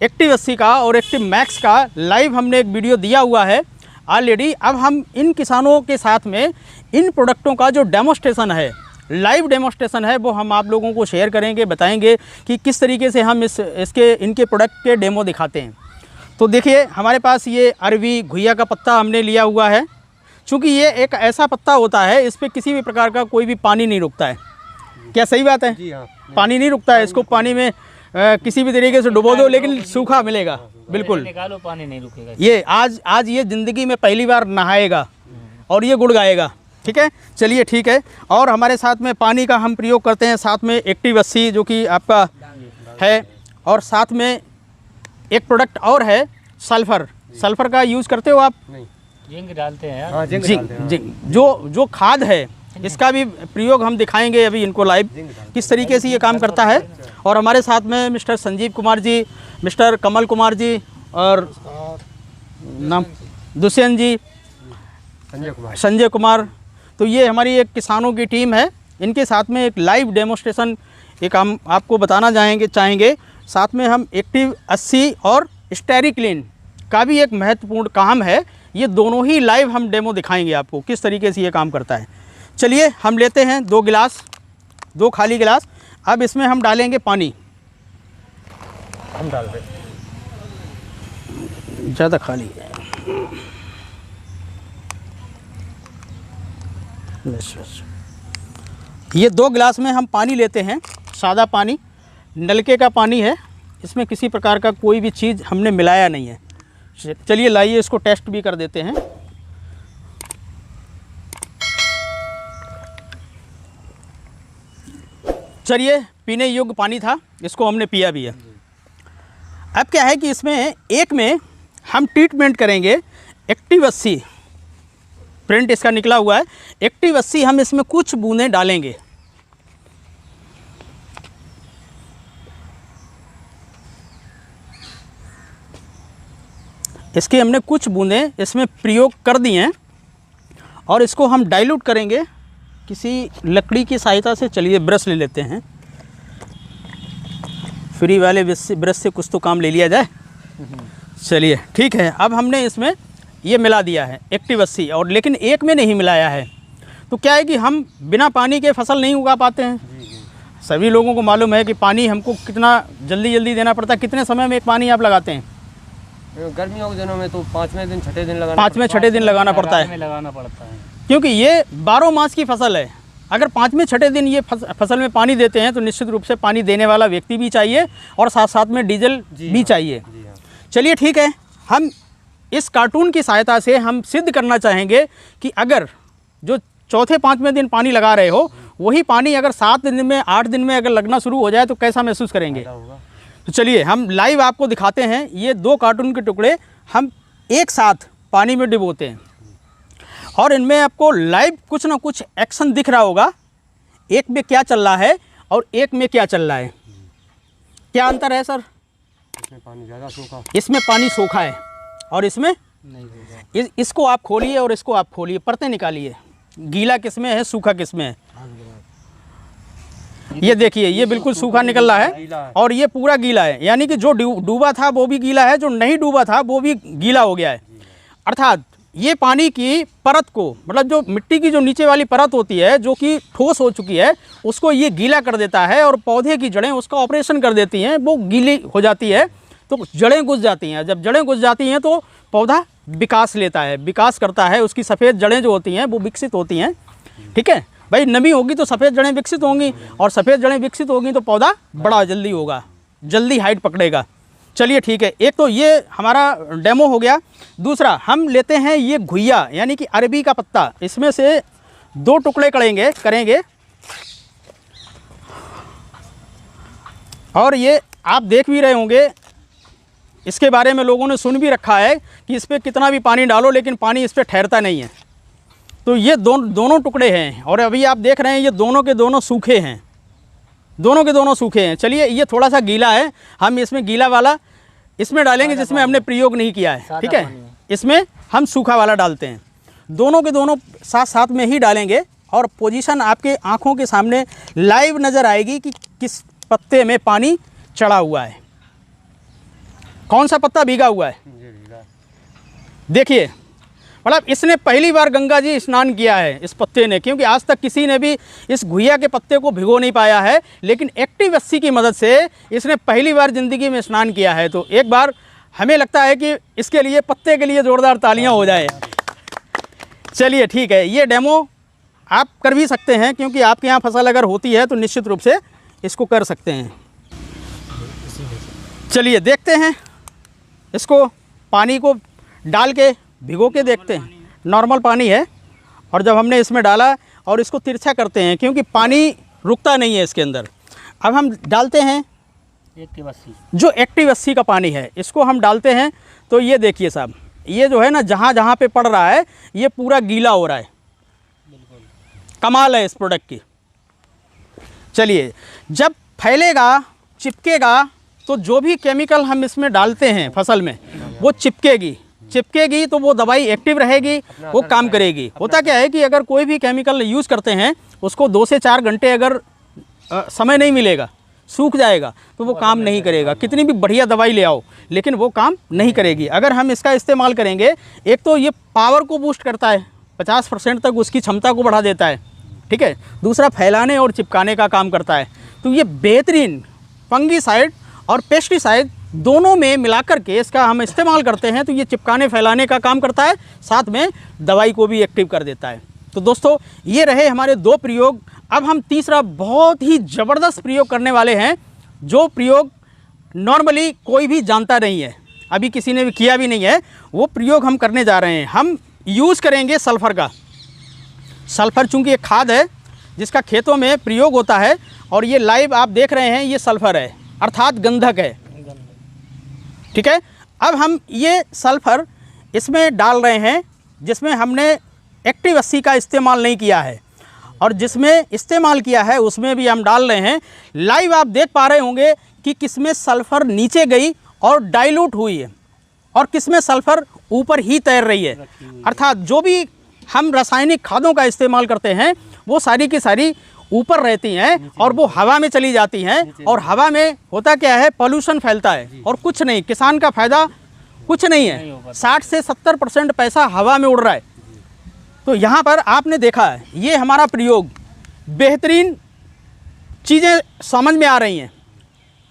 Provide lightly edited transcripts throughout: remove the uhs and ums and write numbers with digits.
Active 80 का और active max का लाइव हमने एक वीडियो दिया हुआ है ऑलरेडी। अब हम इन किसानों के साथ में इन प्रोडक्टों का जो डेमोस्ट्रेशन है, लाइव डेमोस्ट्रेशन है, वो हम आप लोगों को शेयर करेंगे, बताएंगे कि किस तरीके से हम इनके प्रोडक्ट के डेमो दिखाते हैं। तो देखिए हमारे पास ये अरवी घुइया का पत्ता हमने लिया हुआ है। चूँकि ये एक ऐसा पत्ता होता है, इस पर किसी भी प्रकार का कोई भी पानी नहीं रुकता है। क्या सही बात है? जी हाँ, पानी नहीं रुकता है। इसको पानी में किसी भी तरीके से डुबो दो लेकिन सूखा मिलेगा, बिल्कुल निकालो पानी नहीं रुकेगा। ये आज ये ज़िंदगी में पहली बार नहाएगा और ये गुड़ गाएगा। ठीक है, चलिए ठीक है। और हमारे साथ में पानी का हम प्रयोग करते हैं, साथ में एक्टिव 80 जो कि आपका है, और साथ में एक प्रोडक्ट और है सल्फ़र। सल्फ़र का यूज़ करते हो आप? नहीं, जिंक डालते हैं यार। हाँ, जिंक डालते हैं। जिंक जो खाद है, इसका भी प्रयोग हम दिखाएंगे अभी इनको लाइव किस तरीके से ये काम करता है। और हमारे साथ में मिस्टर संजीव कुमार जी, मिस्टर कमल कुमार जी और नाम दुष्यंत जी, संजय कुमार। तो ये हमारी एक किसानों की टीम है। इनके साथ में एक लाइव डेमोस्ट्रेशन एक हम आपको बताना चाहेंगे। साथ में हम एक्टिव 80 और स्टेरिक्लीन का भी एक महत्वपूर्ण काम है। ये दोनों ही लाइव हम डेमो दिखाएंगे आपको किस तरीके से ये काम करता है। चलिए हम लेते हैं 2 गिलास, 2 खाली गिलास। अब इसमें हम डालेंगे पानी। हम डाल दें, ज़्यादा खाली है। बस। ये 2 गिलास में हम पानी लेते हैं, सादा पानी, नलके का पानी है। इसमें किसी प्रकार का कोई भी चीज़ हमने मिलाया नहीं है। चलिए लाइए इसको टेस्ट भी कर देते हैं। चलिए, पीने योग्य पानी था, इसको हमने पिया भी है। अब क्या है कि इसमें एक में हम ट्रीटमेंट करेंगे एक्टिव 80, प्रिंट इसका निकला हुआ है एक्टिव 80। हम इसमें कुछ बूंदें डालेंगे। इसके हमने कुछ बूंदें इसमें प्रयोग कर दी हैं और इसको हम डाइल्यूट करेंगे किसी लकड़ी की सहायता से। चलिए ब्रश ले लेते हैं, फ्री वाले ब्रश से कुछ तो काम ले लिया जाए। चलिए ठीक है। अब हमने इसमें ये मिला दिया है एक्टिव 80, और लेकिन एक में नहीं मिलाया है। तो क्या है कि हम बिना पानी के फसल नहीं उगा पाते हैं। सभी लोगों को मालूम है कि पानी हमको कितना जल्दी देना पड़ता है। कितने समय में एक पानी आप लगाते हैं? गर्मियों के दिनों में तो 5वें दिन 6ठे दिन लगाना, 5वें 6ठे दिन लगाना पड़ता है, लगाना पड़ता है, क्योंकि ये 12 मास की फसल है। अगर 5वें 6ठे दिन ये फसल में पानी देते हैं तो निश्चित रूप से पानी देने वाला व्यक्ति भी चाहिए और साथ साथ में डीजल भी चाहिए। चलिए ठीक है। हम इस कार्टून की सहायता से हम सिद्ध करना चाहेंगे कि अगर जो चौथे 5वें दिन पानी लगा रहे हो, वही पानी अगर 7 दिन में 8 दिन में अगर लगना शुरू हो जाए तो कैसा महसूस करेंगे। तो चलिए हम लाइव आपको दिखाते हैं। ये 2 कार्टून के टुकड़े हम एक साथ पानी में डुबोते हैं और इनमें आपको लाइव कुछ ना कुछ एक्शन दिख रहा होगा। एक में क्या चल रहा है और एक में क्या चल रहा है। क्या अंतर है सर? इसमें पानी ज़्यादा सूखा, इसमें पानी सूखा है और इसमें नहीं होगा। इसको आप खोलिए और इसको आप खोलिए, परतें निकालिए। गीला किसमें है, सूखा किसमें है? ये देखिए, ये बिल्कुल सूखा निकल रहा है और ये पूरा गीला है। यानी कि जो डूबा था वो भी गीला है, जो नहीं डूबा था वो भी गीला हो गया है। अर्थात ये पानी की परत को, मतलब जो मिट्टी की जो नीचे वाली परत होती है जो कि ठोस हो चुकी है, उसको ये गीला कर देता है और पौधे की जड़ें उसका ऑपरेशन कर देती हैं। वो गीली हो जाती है तो जड़ें घुस जाती हैं। जब जड़ें घुस जाती हैं तो पौधा विकास लेता है, विकास करता है। उसकी सफ़ेद जड़ें जो होती हैं वो विकसित होती हैं। ठीक है भाई, नमी होगी तो सफ़ेद जड़ें विकसित होंगी और सफ़ेद जड़ें विकसित होंगी तो पौधा बड़ा जल्दी होगा, जल्दी हाइट पकड़ेगा। चलिए ठीक है। एक तो ये हमारा डेमो हो गया। दूसरा हम लेते हैं ये घुइया यानी कि अरबी का पत्ता। इसमें से 2 टुकड़े करेंगे और ये आप देख भी रहे होंगे, इसके बारे में लोगों ने सुन भी रखा है कि इस पर कितना भी पानी डालो लेकिन पानी इस पर ठहरता नहीं है। तो ये दोनों टुकड़े हैं और अभी आप देख रहे हैं ये दोनों के दोनों सूखे हैं, दोनों के दोनों सूखे हैं। चलिए ये थोड़ा सा गीला है, हम इसमें गीला वाला इसमें डालेंगे जिसमें हमने प्रयोग नहीं किया है। ठीक है, इसमें हम सूखा वाला डालते हैं। दोनों के दोनों साथ साथ में ही डालेंगे और पोजीशन आपके आँखों के सामने लाइव नज़र आएगी कि किस पत्ते में पानी चढ़ा हुआ है। कौन सा पत्ता भीगा हुआ है, जी भीगा। देखिए मतलब इसने पहली बार गंगा जी स्नान किया है इस पत्ते ने, क्योंकि आज तक किसी ने भी इस घुइया के पत्ते को भिगो नहीं पाया है, लेकिन एक्टिव 80 की मदद से इसने पहली बार ज़िंदगी में स्नान किया है। तो एक बार हमें लगता है कि इसके लिए, पत्ते के लिए ज़ोरदार तालियां हो जाए। चलिए ठीक है, ये डेमो आप कर भी सकते हैं, क्योंकि आपके यहाँ फसल अगर होती है तो निश्चित रूप से इसको कर सकते हैं। चलिए देखते हैं, इसको पानी को डाल के भिगो के देखते हैं। नॉर्मल पानी है और जब हमने इसमें डाला और इसको तिरछा करते हैं, क्योंकि पानी रुकता नहीं है इसके अंदर। अब हम डालते हैं एक्टिव 80। जो एक्टिव 80 का पानी है, इसको हम डालते हैं। तो ये देखिए साहब, ये जो है ना, जहाँ जहाँ पे पड़ रहा है ये पूरा गीला हो रहा है। कमाल है इस प्रोडक्ट की। चलिए, जब फैलेगा, चिपकेगा, तो जो भी केमिकल हम इसमें डालते हैं फसल में वो चिपकेगी तो वो दवाई एक्टिव रहेगी, वो काम करेगी। होता क्या है कि अगर कोई भी केमिकल यूज़ करते हैं उसको 2 से 4 घंटे अगर समय नहीं मिलेगा, सूख जाएगा, तो वो काम नहीं करेगा। कितनी भी बढ़िया दवाई ले आओ, लेकिन वो काम नहीं करेगी। अगर हम इसका इस्तेमाल करेंगे, एक तो ये पावर को बूस्ट करता है, 50% तक उसकी क्षमता को बढ़ा देता है, ठीक है। दूसरा, फैलाने और चिपकाने का काम करता है। तो ये बेहतरीन फंगीसाइड और पेस्टिसाइड दोनों में मिलाकर के इसका हम इस्तेमाल करते हैं, तो ये चिपकाने फैलाने का काम करता है, साथ में दवाई को भी एक्टिव कर देता है। तो दोस्तों, ये रहे हमारे 2 प्रयोग। अब हम तीसरा बहुत ही ज़बरदस्त प्रयोग करने वाले हैं, जो प्रयोग नॉर्मली कोई भी जानता नहीं है, अभी किसी ने भी किया भी नहीं है। वो प्रयोग हम करने जा रहे हैं। हम यूज़ करेंगे सल्फ़र का। सल्फ़र चूँकि एक खाद है जिसका खेतों में प्रयोग होता है, और ये लाइव आप देख रहे हैं, ये सल्फ़र है, अर्थात गंधक है, ठीक है। अब हम ये सल्फ़र इसमें डाल रहे हैं जिसमें हमने एक्टिव 80 का इस्तेमाल नहीं किया है, और जिसमें इस्तेमाल किया है उसमें भी हम डाल रहे हैं। लाइव आप देख पा रहे होंगे कि किसमें सल्फ़र नीचे गई और डाइल्यूट हुई है, और किसमें सल्फ़र ऊपर ही तैर रही है। अर्थात जो भी हम रासायनिक खादों का इस्तेमाल करते हैं वो सारी की सारी ऊपर रहती हैं और वो हवा में चली जाती हैं, और हवा में होता क्या है, पोल्यूशन फैलता है और कुछ नहीं, किसान का फ़ायदा कुछ नहीं है। 60 से 70% पैसा हवा में उड़ रहा है। तो यहाँ पर आपने देखा है, ये हमारा प्रयोग, बेहतरीन चीज़ें समझ में आ रही हैं।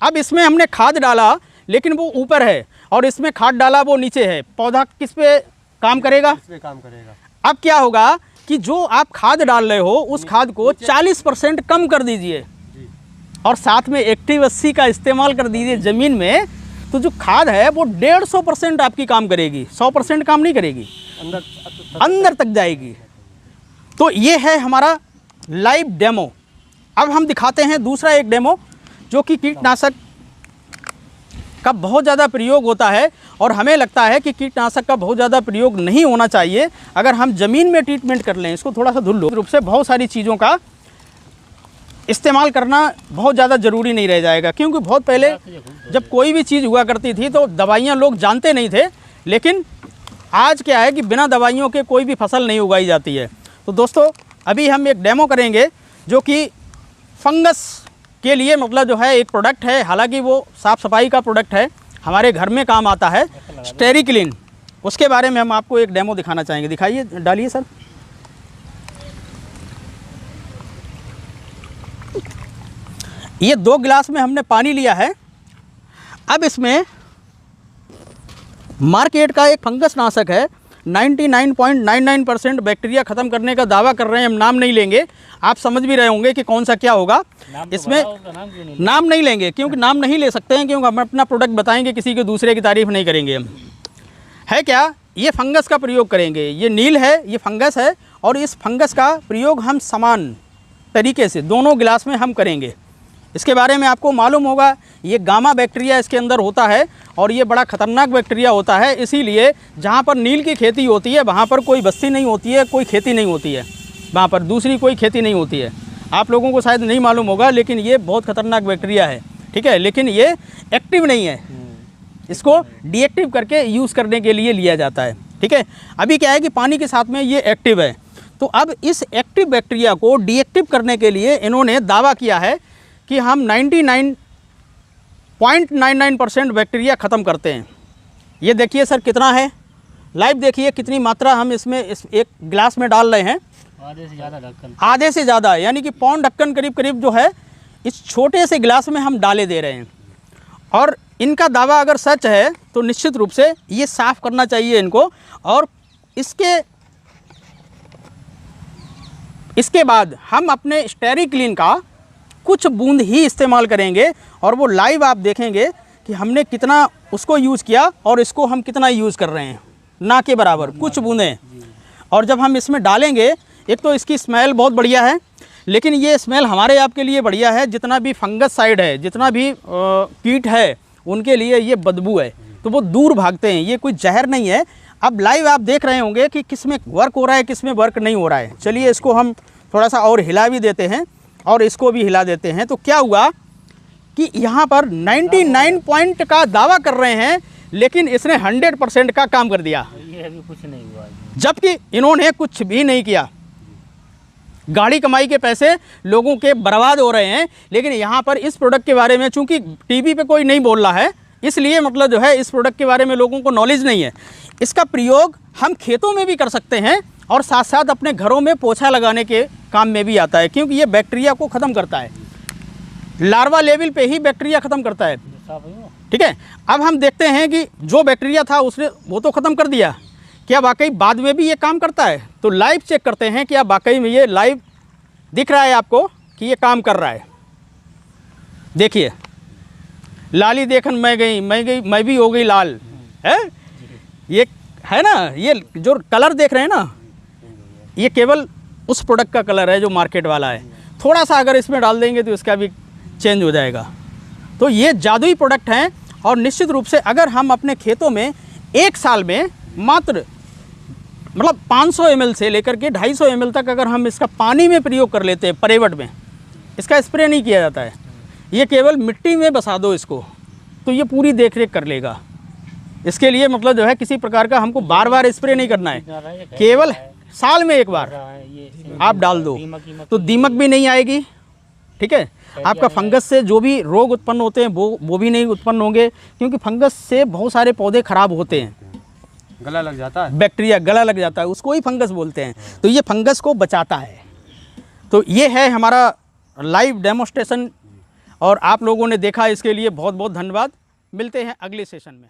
अब इसमें हमने खाद डाला, लेकिन वो ऊपर है, और इसमें खाद डाला वो नीचे है। पौधा किस पे काम करेगा? इस पे काम करेगा। अब क्या होगा कि जो आप खाद डाल रहे हो उस खाद को 40% कम कर दीजिए, और साथ में एक्टिव 80 का इस्तेमाल कर दीजिए ज़मीन में, तो जो खाद है वो 150% आपकी काम करेगी, 100% काम नहीं करेगी, अंदर तक जाएगी। तो ये है हमारा लाइव डेमो। अब हम दिखाते हैं दूसरा एक डेमो, जो कि कीटनाशक का बहुत ज़्यादा प्रयोग होता है, और हमें लगता है कि कीटनाशक का बहुत ज़्यादा प्रयोग नहीं होना चाहिए। अगर हम ज़मीन में ट्रीटमेंट कर लें, इसको थोड़ा सा धुल लो, रूप से बहुत सारी चीज़ों का इस्तेमाल करना बहुत ज़्यादा ज़रूरी नहीं रह जाएगा। क्योंकि बहुत पहले जब कोई भी चीज़ हुआ करती थी तो दवाइयाँ लोग जानते नहीं थे, लेकिन आज क्या है कि बिना दवाइयों के कोई भी फसल नहीं उगाई जाती है। तो दोस्तों, अभी हम एक डेमो करेंगे जो कि फंगस के लिए, मतलब जो है एक प्रोडक्ट है, हालांकि वो साफ़ सफाई का प्रोडक्ट है, हमारे घर में काम आता है, स्टेरिक्लीन। उसके बारे में हम आपको एक डेमो दिखाना चाहेंगे। दिखाइए, डालिए सर। ये 2 गिलास में हमने पानी लिया है। अब इसमें मार्केट का एक फंगस नाशक है, 99.99% बैक्टीरिया ख़त्म करने का दावा कर रहे हैं। हम नाम नहीं लेंगे, आप समझ भी रहे होंगे कि कौन सा क्या होगा। इसमें नाम नहीं लेंगे, क्योंकि नाम नहीं ले सकते हैं, क्योंकि हम अपना प्रोडक्ट बताएंगे, किसी के दूसरे की तारीफ़ नहीं करेंगे हम। है क्या, ये फंगस का प्रयोग करेंगे। ये नील है, ये फंगस है, और इस फंगस का प्रयोग हम समान तरीके से दोनों गिलास में हम करेंगे। इसके बारे में आपको मालूम होगा, ये गामा बैक्टीरिया इसके अंदर होता है, और ये बड़ा ख़तरनाक बैक्टीरिया होता है। इसीलिए जहाँ पर नील की खेती होती है वहाँ पर कोई बस्ती नहीं होती है, कोई खेती नहीं होती है, वहाँ पर दूसरी कोई खेती नहीं होती है। आप लोगों को शायद नहीं मालूम होगा, लेकिन ये बहुत ख़तरनाक बैक्टीरिया है, ठीक है। लेकिन ये एक्टिव नहीं है, इसको डीएक्टिव करके यूज़ करने के लिए लिया जाता है, ठीक है। अभी क्या है कि पानी के साथ में ये एक्टिव है, तो अब इस एक्टिव बैक्टीरिया को डीएक्टिव करने के लिए इन्होंने दावा किया है कि हम 0.99% बैक्टीरिया ख़त्म करते हैं। ये देखिए सर कितना है, लाइव देखिए कितनी मात्रा हम इसमें इस एक गिलास में डाल रहे हैं। आधे से ज़्यादा ढक्कन। आधे से ज़्यादा, यानी कि पौन ढक्कन करीब करीब जो है इस छोटे से गिलास में हम डाले दे रहे हैं। और इनका दावा अगर सच है तो निश्चित रूप से ये साफ़ करना चाहिए इनको। और इसके बाद हम अपने स्टेरिक्लीन का कुछ बूंद ही इस्तेमाल करेंगे और वो लाइव आप देखेंगे कि हमने कितना उसको यूज़ किया और इसको हम कितना यूज़ कर रहे हैं, ना के बराबर कुछ बूंदें। और जब हम इसमें डालेंगे, एक तो इसकी स्मेल बहुत बढ़िया है, लेकिन ये स्मेल हमारे आपके लिए बढ़िया है। जितना भी फंगस साइड है, जितना भी कीट है, उनके लिए ये बदबू है तो वो दूर भागते हैं। ये कोई जहर नहीं है। अब लाइव आप देख रहे होंगे कि किस में वर्क हो रहा है, किस में वर्क नहीं हो रहा है। चलिए इसको हम थोड़ा सा और हिला भी देते हैं और इसको भी हिला देते हैं। तो क्या हुआ कि यहाँ पर 99 पॉइंट का दावा कर रहे हैं, लेकिन इसने 100% का काम कर दिया, ये अभी कुछ नहीं हुआ। जबकि इन्होंने कुछ भी नहीं किया। गाड़ी कमाई के पैसे लोगों के बर्बाद हो रहे हैं। लेकिन यहाँ पर इस प्रोडक्ट के बारे में चूंकि टीवी पे कोई नहीं बोल रहा है, इसलिए मतलब जो है इस प्रोडक्ट के बारे में लोगों को नॉलेज नहीं है। इसका प्रयोग हम खेतों में भी कर सकते हैं और साथ साथ अपने घरों में पोछा लगाने के काम में भी आता है, क्योंकि ये बैक्टीरिया को ख़त्म करता है। लार्वा लेवल पे ही बैक्टीरिया ख़त्म करता है। ठीक है, अब हम देखते हैं कि जो बैक्टीरिया था उसने वो तो ख़त्म कर दिया, क्या वाकई बाद में भी ये काम करता है? तो लाइव चेक करते हैं क्या वाकई में ये लाइव दिख रहा है आपको कि ये काम कर रहा है। देखिए, लाली देखन मैं भी हो गई लाल है। ये है ना, ये जो कलर देख रहे हैं ना, ये केवल उस प्रोडक्ट का कलर है जो मार्केट वाला है। थोड़ा सा अगर इसमें डाल देंगे तो इसका भी चेंज हो जाएगा। तो ये जादुई प्रोडक्ट हैं और निश्चित रूप से अगर हम अपने खेतों में एक साल में मात्र मतलब 500 ml से लेकर के 250 ml तक अगर हम इसका पानी में प्रयोग कर लेते हैं, परेवट में, इसका स्प्रे नहीं किया जाता है, ये केवल मिट्टी में बसा दो इसको, तो ये पूरी देख रेख कर लेगा। इसके लिए मतलब जो है किसी प्रकार का हमको बार बार स्प्रे नहीं करना है, केवल साल में एक बार आप डाल दो तो दीमक भी नहीं आएगी। ठीक है, आपका फंगस से जो भी रोग उत्पन्न होते हैं वो भी नहीं उत्पन्न होंगे, क्योंकि फंगस से बहुत सारे पौधे खराब होते हैं। गला लग जाता है, बैक्टीरिया गला लग जाता है, उसको ही फंगस बोलते हैं। तो ये फंगस को बचाता है। तो ये है हमारा लाइव डेमोस्ट्रेशन और आप लोगों ने देखा, इसके लिए बहुत बहुत धन्यवाद। मिलते हैं अगले सेशन में।